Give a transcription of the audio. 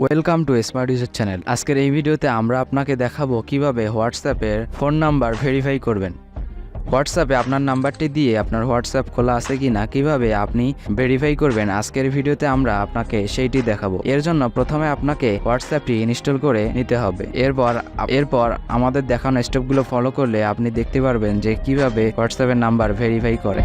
Welcome to smart user channel. আজকের এই ভিডিওতে আমরা আপনাকে দেখাবো কিভাবে হোয়াটসঅ্যাপের ফোন নাম্বার ভেরিফাই করবেন। হোয়াটসঅ্যাপে আপনার নাম্বারটি দিয়ে আপনার হোয়াটসঅ্যাপ খোলা আছে কিনা কিভাবে আপনি ভেরিফাই করবেন, আজকের ভিডিওতে আমরা আপনাকে সেইটি দেখাবো। এর জন্য প্রথমে আপনাকে হোয়াটসঅ্যাপটি ইনস্টল করে নিতে হবে। এরপর আমাদের দেখানো স্টেপগুলো ফলো করলে আপনি দেখতে পারবেন যে কিভাবে হোয়াটসঅ্যাপের নাম্বার ভেরিফাই করে।